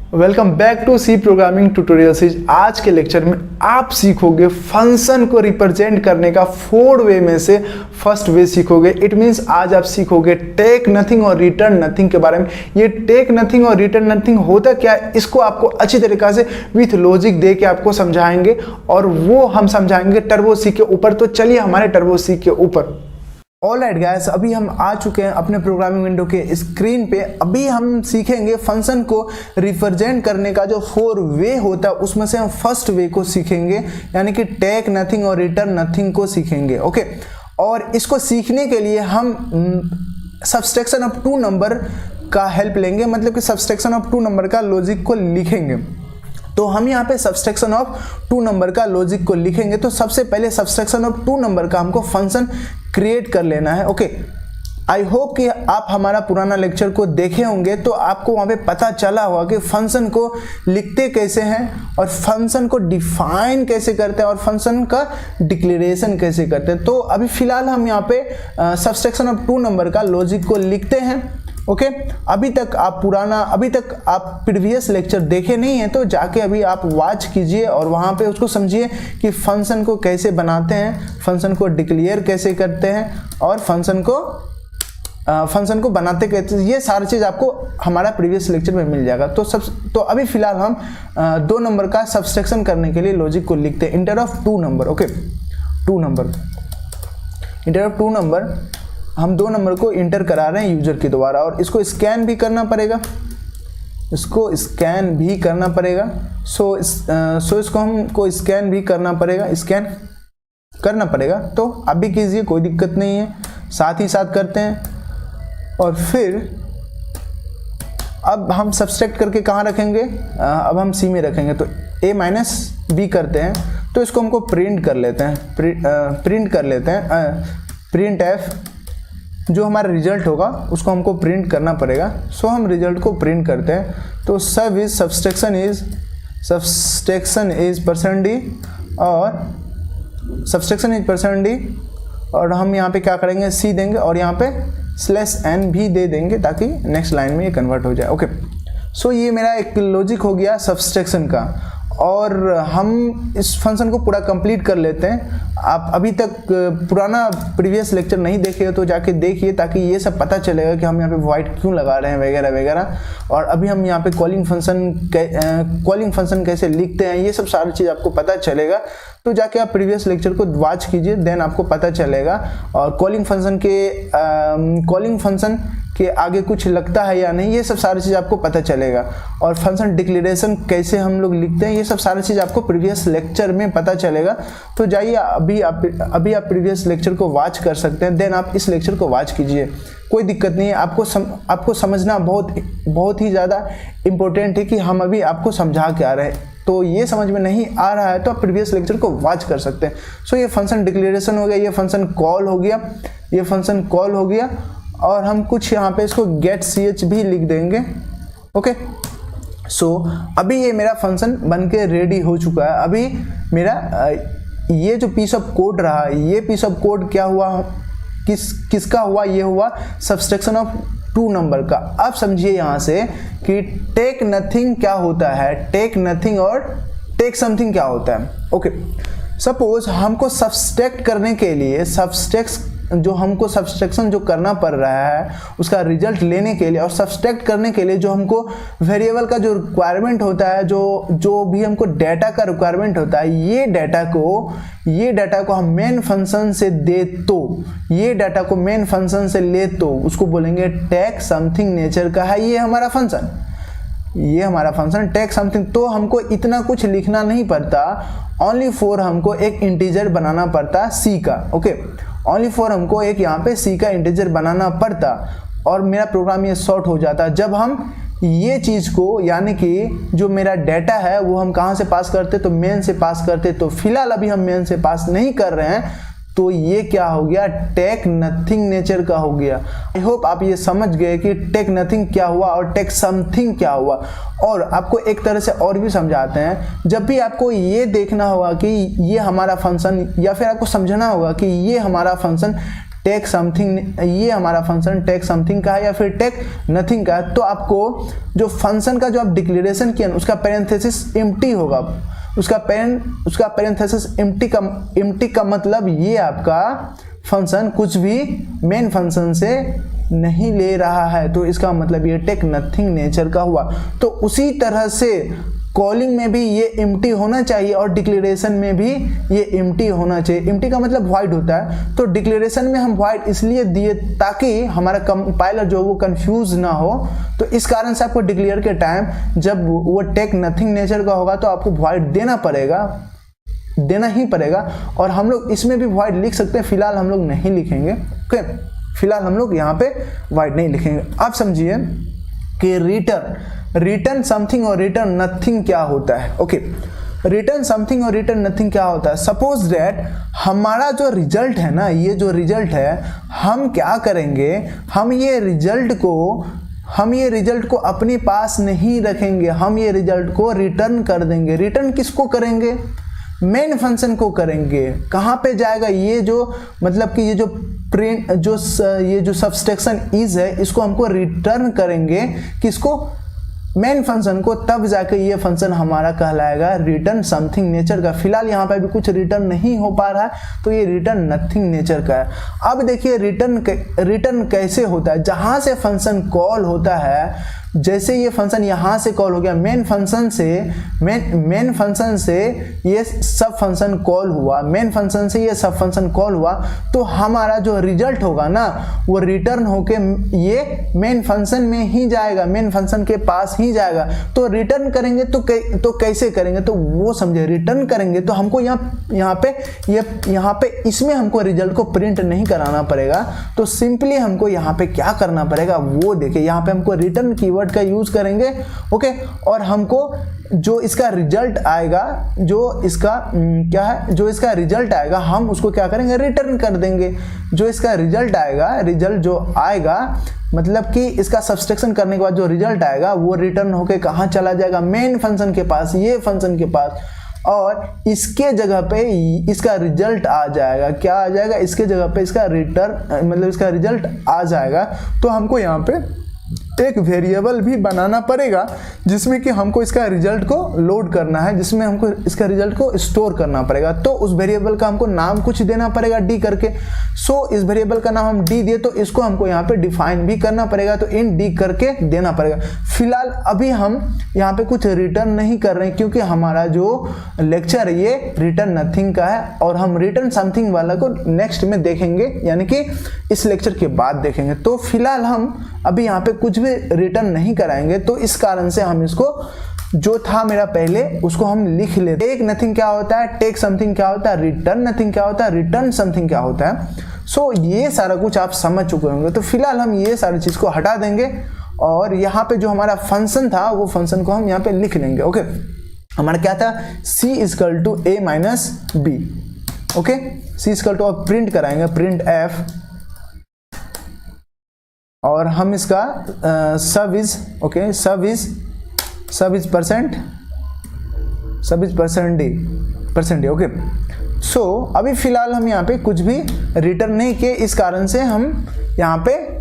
Welcome back to C programming tutorial series. आज के lecture में आप सीखोगे फंक्शन को रिप्रेजेंट करने का 4 वे में से फर्स्ट वे सीखोगे। इट मींस आज आप सीखोगे टेक नथिंग और रिटर्न नथिंग के बारे में। ये टेक नथिंग और रिटर्न नथिंग होता क्या है, इसको आपको अच्छी तरीक़ा से विथ लॉजिक दे के आपको समझाएंगे और वो हम समझाएंगे टर्बो सी के ऊपर। तो चलिए हमारे टर्बो सी के ऊपर। ऑलराइट गाइस, अभी हम आ चुके हैं अपने प्रोग्रामिंग विंडो के स्क्रीन पे। अभी हम सीखेंगे फंक्शन को रिप्रेजेंट करने का जो 4 वे होता है उसमें से हम फर्स्ट वे को सीखेंगे, यानी कि टेक नथिंग और रिटर्न नथिंग को सीखेंगे। ओके, और इसको सीखने के लिए हम सब्सट्रैक्शन ऑफ 2 नंबर का हेल्प लेंगे, मतलब कि सब्सट्रैक्शन ऑफ 2 नंबर का लॉजिक को लिखेंगे। तो हम यहाँ पे सब्सट्रैक्शन ऑफ 2 नंबर का लॉजिक को लिखेंगे। तो सबसे पहले सब्सट्रैक्शन ऑफ 2 नंबर का हमको फंक्शन क्रिएट कर लेना है। ओके, आई होप कि आप हमारा पुराना लेक्चर को देखे होंगे तो आपको वहाँ पे पता चला होगा कि फंक्शन को लिखते कैसे हैं और फंक्शन को डिफाइन कैसे करते हैं और फंक्शन का डिक्लेरेशन कैसे करते हैं। तो अभी फिलहाल हम यहाँ पे सब्सट्रैक्शन ऑफ 2 नंबर का लॉजिक को लिखते हैं। ओके, अभी तक आप प्रीवियस लेक्चर देखे नहीं हैं तो जाके अभी आप वॉच कीजिए और वहाँ पे उसको समझिए कि फंक्शन को कैसे बनाते हैं, फंक्शन को डिक्लेयर कैसे करते हैं और फंक्शन को बनाते कैसे, ये सारी चीज़ आपको हमारा प्रीवियस लेक्चर में मिल जाएगा। तो अभी फिलहाल हम 2 नंबर का सब्सट्रैक्शन करने के लिए लॉजिक को लिखते हैं। Inter of 2 number. Okay, 2 number, inter of 2 number, हम 2 नंबर को इंटर करा रहे हैं यूजर के द्वारा और इसको स्कैन भी करना पड़ेगा, इसको स्कैन भी करना पड़ेगा। सो इसको हमको स्कैन भी करना पड़ेगा, स्कैन करना पड़ेगा। तो आप भी कीजिए, कोई दिक्कत नहीं है, साथ ही साथ करते हैं। और फिर अब हम सब्सट्रैक्ट करके कहाँ रखेंगे, अब हम सी में रखेंगे। तो a माइनस बी करते हैं, तो इसको हमको प्रिंट कर लेते हैं, प्रिंट एफ, जो हमारा रिजल्ट होगा उसको हमको प्रिंट करना पड़ेगा। सो हम रिजल्ट को प्रिंट करते हैं। तो सब्सट्रैक्शन इज परसेंट डी और सब्सट्रैक्शन इज परसेंट डी, और हम यहाँ पे क्या करेंगे, सी देंगे और यहाँ पे /n भी दे देंगे ताकि नेक्स्ट लाइन में ये कन्वर्ट हो जाए। ओके, सो ये मेरा एक लॉजिक हो गया सब्सट्रैक्शन का। और हम इस फंक्शन को पूरा कंप्लीट कर लेते हैं। आप अभी तक पुराना प्रीवियस लेक्चर नहीं देखे हो तो जाके देखिए, ताकि ये सब पता चलेगा कि हम यहाँ पे वॉइड क्यों लगा रहे हैं वगैरह वगैरह। और अभी हम यहाँ पे कॉलिंग फंक्शन कैसे लिखते हैं, ये सब सारी चीज़ आपको पता चलेगा। तो जाके आप प्रीवियस लेक्चर को वॉच कीजिए, देन आपको पता चलेगा। और कॉलिंग फंक्शन के आगे कुछ लगता है या नहीं, ये सब सारी चीज़ आपको पता चलेगा। और फंक्शन डिक्लेरेशन कैसे हम लोग लिखते हैं, ये सब सारी चीज़ आपको प्रीवियस लेक्चर में पता चलेगा। तो जाइए अभी आप प्रीवियस लेक्चर को वॉच कर सकते हैं, देन आप इस लेक्चर को वॉच कीजिए, कोई दिक्कत नहीं है। आपको समझना बहुत ही ज़्यादा इम्पोर्टेंट है कि हम अभी आपको समझा के आ रहे हैं। तो ये समझ में नहीं आ रहा है तो आप प्रीवियस लेक्चर को वॉच कर सकते हैं। सो ये फंक्शन डिक्लेरेशन हो गया, ये फंक्शन कॉल हो गया, और हम कुछ यहाँ पे इसको गेट ch भी लिख देंगे। ओके, सो अभी ये मेरा फंक्शन बन के रेडी हो चुका है। अभी मेरा ये जो पीस ऑफ कोड रहा, ये पीस ऑफ कोड क्या हुआ, किसका हुआ, ये हुआ सब्सट्रैक्शन ऑफ 2 नंबर का। अब समझिए यहाँ से कि टेक नथिंग क्या होता है, टेक नथिंग और टेक समथिंग क्या होता है। ओके, सपोज हमको सब्सट्रैक्ट करने के लिए सब्सट्रैक्शन जो करना पड़ रहा है उसका रिजल्ट लेने के लिए और सब्सट्रैक्ट करने के लिए जो हमको वेरिएबल का जो रिक्वायरमेंट होता है, जो भी हमको डाटा का रिक्वायरमेंट होता है, ये डाटा को हम मेन फंक्शन से दे तो, ये डाटा को मेन फंक्शन से ले तो उसको बोलेंगे टेक समथिंग नेचर का है ये हमारा फंक्शन टेक समथिंग। तो हमको इतना कुछ लिखना नहीं पड़ता, ओनली फॉर हमको एक इंटीजर बनाना पड़ता सी का। ओके, ओनली फॉर हमको एक यहाँ पे सी का इंटीजर बनाना पड़ता और मेरा प्रोग्राम ये शॉर्ट हो जाता। जब हम ये चीज़ को, यानी कि जो मेरा डाटा है वो हम कहाँ से पास करते, तो मेन से पास करते। तो फिलहाल अभी हम मेन से पास नहीं कर रहे हैं, तो ये क्या हो गया, टेक नथिंग नेचर का हो गया। आई होप आप ये समझ गए कि टेक नथिंग क्या हुआ और टेक समथिंग क्या हुआ। और आपको एक तरह से और भी समझाते हैं, जब भी आपको ये देखना होगा कि ये हमारा फंक्शन, या फिर आपको समझना होगा कि ये हमारा फंक्शन टेक समथिंग, ये हमारा फंक्शन टेक समथिंग का है या फिर टेक नथिंग का है, तो आपको जो फंक्शन का जो आप डिक्लेरेशन किया उसका पैरेंथेसिस एम्प्टी होगा। उसका पैरेंथेसिस एम्प्टी का मतलब ये आपका फंक्शन कुछ भी मेन फंक्शन से नहीं ले रहा है, तो इसका मतलब ये टेक नथिंग नेचर का हुआ। तो उसी तरह से कॉलिंग में भी ये एम्प्टी होना चाहिए और डिक्लेरेशन में भी ये एम्प्टी होना चाहिए। एम्प्टी का मतलब वाइड होता है, तो डिक्लेरेशन में हम वाइड इसलिए दिए ताकि हमारा कंपाइलर जो वो कंफ्यूज ना हो। तो इस कारण से आपको डिक्लेयर के टाइम जब वो टेक नथिंग नेचर का होगा तो आपको वाइड देना ही पड़ेगा। और हम लोग इसमें भी वाइड लिख सकते हैं, फिलहाल हम लोग नहीं लिखेंगे। ओके, फिलहाल हम लोग यहाँ पे वाइड नहीं लिखेंगे। आप समझिए कि रिटर्न समथिंग और रिटर्न नथिंग क्या होता है। ओके, रिटर्न समथिंग और रिटर्न नथिंग क्या होता है। सपोज दैट हमारा जो रिजल्ट है ना, ये जो रिजल्ट है, हम क्या करेंगे, हम ये रिजल्ट को अपने पास नहीं रखेंगे, हम ये रिजल्ट को रिटर्न कर देंगे। रिटर्न किसको करेंगे, मेन फंक्शन को करेंगे। कहाँ पे जाएगा, ये जो मतलब कि ये जो प्रिंट ये जो सबस्ट्रैक्शन इज है, इसको हमको रिटर्न करेंगे किसको, मेन फंक्शन को। तब जाके ये फंक्शन हमारा कहलाएगा रिटर्न समथिंग नेचर का। फिलहाल यहाँ पे भी कुछ रिटर्न नहीं हो पा रहा है, तो ये रिटर्न नथिंग नेचर का है। अब देखिए रिटर्न कैसे होता है, जहाँ से फंक्शन कॉल होता है, जैसे ये फंक्शन यहाँ से कॉल हो गया, मेन फंक्शन से ये सब फंक्शन कॉल हुआ, मेन फंक्शन से ये सब फंक्शन कॉल हुआ, तो हमारा जो रिजल्ट होगा ना वो रिटर्न होके ये मेन फंक्शन में ही जाएगा, मेन फंक्शन के पास ही जाएगा। तो रिटर्न करेंगे तो कैसे करेंगे, तो वो समझे। रिटर्न करेंगे तो हमको यहाँ पे इसमें हमको रिजल्ट को प्रिंट नहीं कराना पड़ेगा, तो सिंपली हमको यहाँ पे क्या करना पड़ेगा वो देखिए। यहाँ पे हमको रिटर्न कीवर्ड का यूज करेंगे। ओके, और हमको जो इसका रिजल्ट आएगा, जो इसका रिजल्ट आएगा, हम उसको क्या करेंगे, रिटर्न कर देंगे। जो इसका रिजल्ट आएगा मतलब कि इसका सब्सट्रैक्शन करने के बाद जो रिजल्ट आएगा वो रिटर्न होके कहाँ चला जाएगा, मेन फंक्शन के पास, ये फंक्शन के पास। और इसके जगह पे इसका रिजल्ट आ जाएगा, क्या आ जाएगा, इसके जगह पे इसका रिजल्ट आ जाएगा। तो हमको यहाँ पे एक वेरिएबल भी बनाना पड़ेगा जिसमें कि हमको इसका रिजल्ट को लोड करना है, जिसमें हमको इसका रिजल्ट को स्टोर करना पड़ेगा। तो उस वेरिएबल का हमको नाम कुछ देना पड़ेगा डी करके। सो इस वेरिएबल का नाम हम डी दिए तो इसको हमको यहाँ पे डिफाइन भी करना पड़ेगा, तो इन डी करके देना पड़ेगा। फिलहाल अभी हम यहाँ पे कुछ रिटर्न नहीं कर रहे हैं क्योंकि हमारा जो लेक्चर ये रिटर्न नथिंग का है, और हम रिटर्न समथिंग वाला को नेक्स्ट में देखेंगे, यानी कि इस लेक्चर के बाद देखेंगे। तो फिलहाल हम अभी यहाँ पे कुछ भी रिटर्न नहीं कराएंगे, तो इस कारण से हम इसको जो था मेरा पहले उसको हम लिख लेते। टेक नथिंग क्या होता है, टेक समथिंग क्या होता है, रिटर्न नथिंग क्या होता है, रिटर्न समथिंग क्या होता है। सो ये सारा कुछ आप समझ चुके होंगे। तो फिलहाल हम ये सारी चीज को हटा देंगे और यहाँ पे जो हमारा फंक्शन था वो फंक्शन को हम यहाँ पे लिख लेंगे। ओके, हमारा क्या था, c equal to a minus B. Okay, c equal to अब प्रिंट कराएंगे, प्रिंट f, और हम इसका सब is percent D. Okay, so अभी फिलहाल हम यहाँ पे कुछ भी रिटर्न नहीं किए, इस कारण से हम यहाँ पे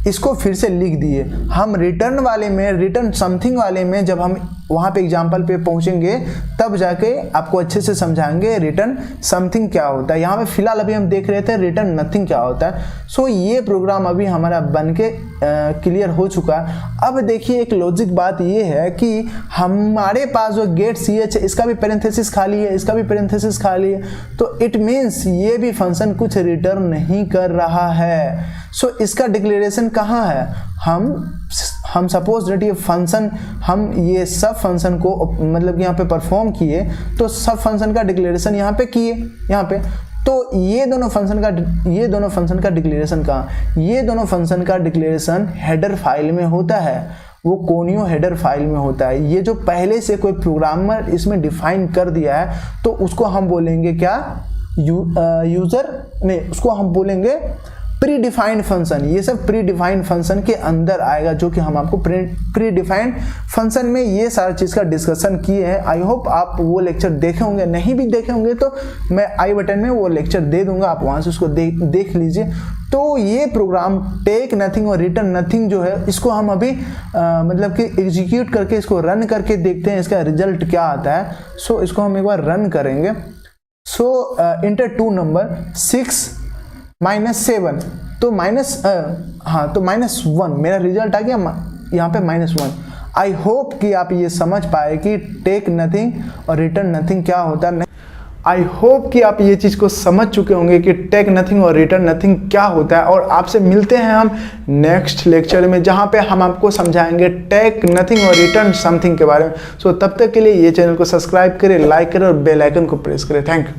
इसको फिर से लिख दिए। हम रिटर्न समथिंग वाले में जब हम वहाँ पे एग्जाम्पल पे पहुँचेंगे तब जाके आपको अच्छे से समझाएंगे रिटर्न समथिंग क्या होता है। यहाँ पे फिलहाल अभी हम देख रहे थे रिटर्न नथिंग क्या होता है। सो ये प्रोग्राम अभी हमारा बन के क्लियर हो चुका है। अब देखिए एक लॉजिक बात ये है कि हमारे पास जो गेट ch है इसका भी पैरेंथेसिस खाली है, इसका भी पैरेंथेसिस खाली है, तो इट मीन्स ये भी फंक्शन कुछ रिटर्न नहीं कर रहा है। सो इसका डिक्लेरेशन कहाँ है, हम सपोज दैट ये फंक्शन, हम ये सब फंक्शन को मतलब यहाँ पे परफॉर्म किए, तो सब फंक्शन का डिक्लेरेशन यहाँ पे किए, यहाँ पे। तो ये दोनों फंक्शन का डिक्लेरेशन कहाँ, ये दोनों फंक्शन का डिक्लेरेशन हेडर फाइल में होता है, वो कोनियो हेडर फाइल में होता है। ये जो पहले से कोई प्रोग्रामर इसमें डिफाइन कर दिया है तो उसको हम बोलेंगे क्या, उसको हम बोलेंगे प्री डिफाइंड फंक्शन, ये सब प्री डिफाइंड फंक्शन के अंदर आएगा, जो कि हम आपको प्री डिफाइंड फंक्शन में ये सारा चीज़ का डिस्कशन किए हैं। आई होप आप वो लेक्चर देखे होंगे, नहीं भी देखे होंगे तो मैं आई बटन में वो लेक्चर दे दूंगा, आप वहाँ से उसको देख लीजिए। तो ये प्रोग्राम टेक नथिंग और रिटर्न नथिंग जो है, इसको हम अभी मतलब कि एग्जीक्यूट करके इसको रन करके देखते हैं इसका रिजल्ट क्या आता है। सो इसको हम एक बार रन करेंगे। सो इंटर 2 नंबर 6 -7, तो -1 मेरा रिजल्ट आ गया यहाँ पे -1। आई होप कि आप ये समझ पाए कि टेक नथिंग और रिटर्न नथिंग क्या होता है। आई होप कि आप ये चीज़ को समझ चुके होंगे कि टेक नथिंग और रिटर्न नथिंग क्या होता है। और आपसे मिलते हैं हम नेक्स्ट लेक्चर में, जहाँ पे हम आपको समझाएंगे टेक नथिंग और रिटर्न समथिंग के बारे में। सो तब तक के लिए ये चैनल को सब्सक्राइब करें, लाइक करें और बेल आइकन को प्रेस करें। Thank you.